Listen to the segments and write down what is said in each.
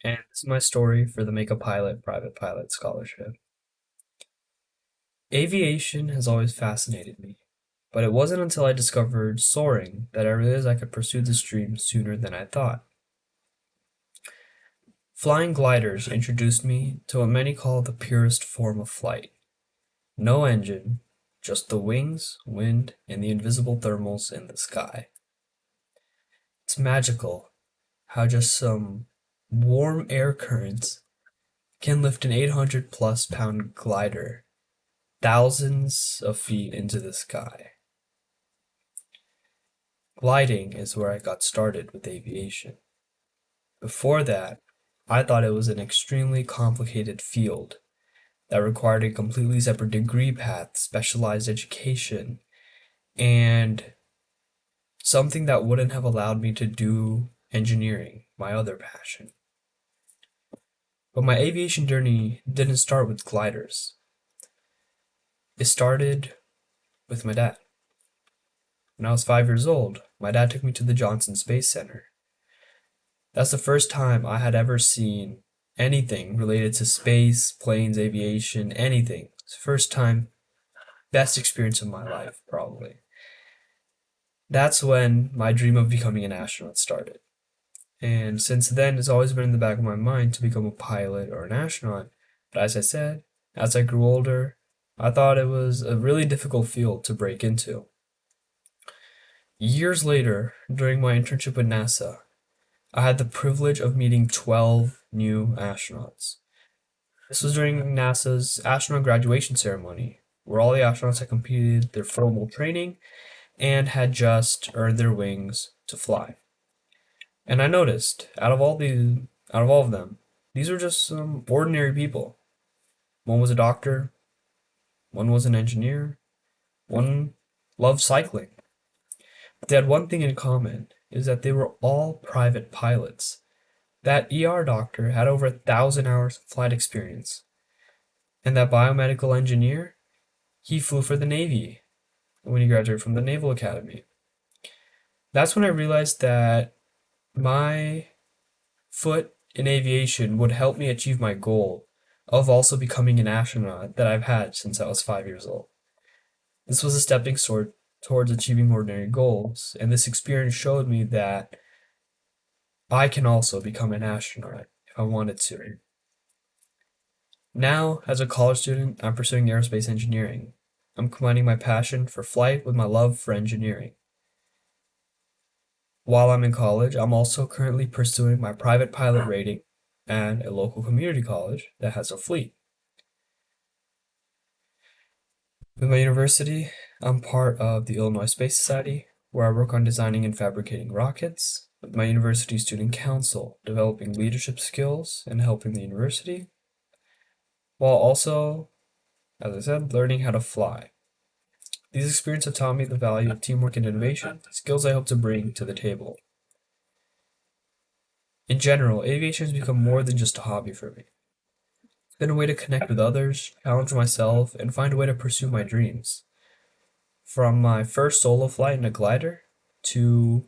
and this is my story for the Make a Pilot Private Pilot Scholarship. Aviation has always fascinated me, but it wasn't until I discovered soaring that I realized I could pursue this dream sooner than I thought. Flying gliders introduced me to what many call the purest form of flight. No engine, just the wings, wind, and the invisible thermals in the sky. It's magical how just some warm air currents can lift an 800 plus pound glider thousands of feet into the sky. Gliding is where I got started with aviation. Before that, I thought it was an extremely complicated field that required a completely separate degree path, specialized education, and something that wouldn't have allowed me to do engineering, my other passion. But my aviation journey didn't start with gliders. It started with my dad. When I was 5 years old, my dad took me to the Johnson Space Center. That's the first time I had ever seen anything related to space, planes, aviation, anything. It's the first time, best experience of my life, probably. That's when my dream of becoming an astronaut started. And since then, it's always been in the back of my mind to become a pilot or an astronaut. But as I said, as I grew older, I thought it was a really difficult field to break into. Years later, during my internship with NASA, I had the privilege of meeting 12 new astronauts. This was during NASA's astronaut graduation ceremony, where all the astronauts had completed their formal training and had just earned their wings to fly. And I noticed, out of all of them, these were just some ordinary people. One was a doctor, one was an engineer, one loved cycling. But they had one thing in common, is that they were all private pilots. That ER doctor had over 1,000 hours of flight experience. And that biomedical engineer, he flew for the Navy when he graduated from the Naval Academy. That's when I realized that my foot in aviation would help me achieve my goal of also becoming an astronaut that I've had since I was 5 years old. This was a stepping stone towards achieving ordinary goals, and this experience showed me that I can also become an astronaut if I wanted to. Now, as a college student, I'm pursuing aerospace engineering. I'm combining my passion for flight with my love for engineering. While I'm in college, I'm also currently pursuing my private pilot rating at a local community college that has a fleet. With my university, I'm part of the Illinois Space Society, where I work on designing and fabricating rockets, with my university student council, developing leadership skills and helping the university, while also, as I said, learning how to fly. These experiences have taught me the value of teamwork and innovation, skills I hope to bring to the table. In general, aviation has become more than just a hobby for me. It's been a way to connect with others, challenge myself, and find a way to pursue my dreams. From my first solo flight in a glider to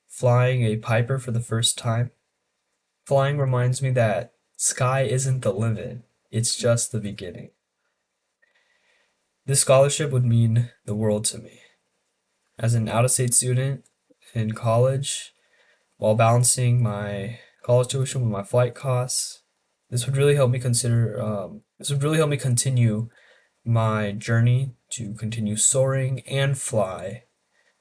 flying a Piper for the first time, flying reminds me that sky isn't the limit, it's just the beginning. This scholarship would mean the world to me. As an out of state student in college, while balancing my college tuition with my flight costs, this would really help me continue my journey to continue soaring and fly,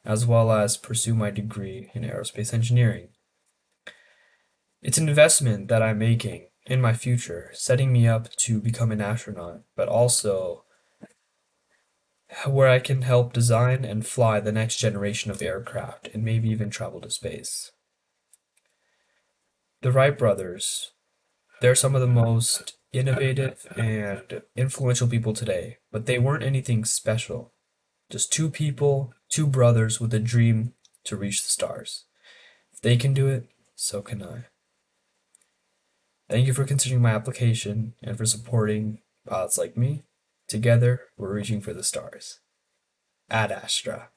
as well as pursue my degree in aerospace engineering. It's an investment that I'm making in my future, setting me up to become an astronaut, but also where I can help design and fly the next generation of aircraft and maybe even travel to space. The Wright brothers, they're some of the most innovative and influential people today, but they weren't anything special. Just two people, two brothers with a dream to reach the stars. If they can do it, so can I. Thank you for considering my application and for supporting pilots like me. Together, we're reaching for the stars. Ad Astra.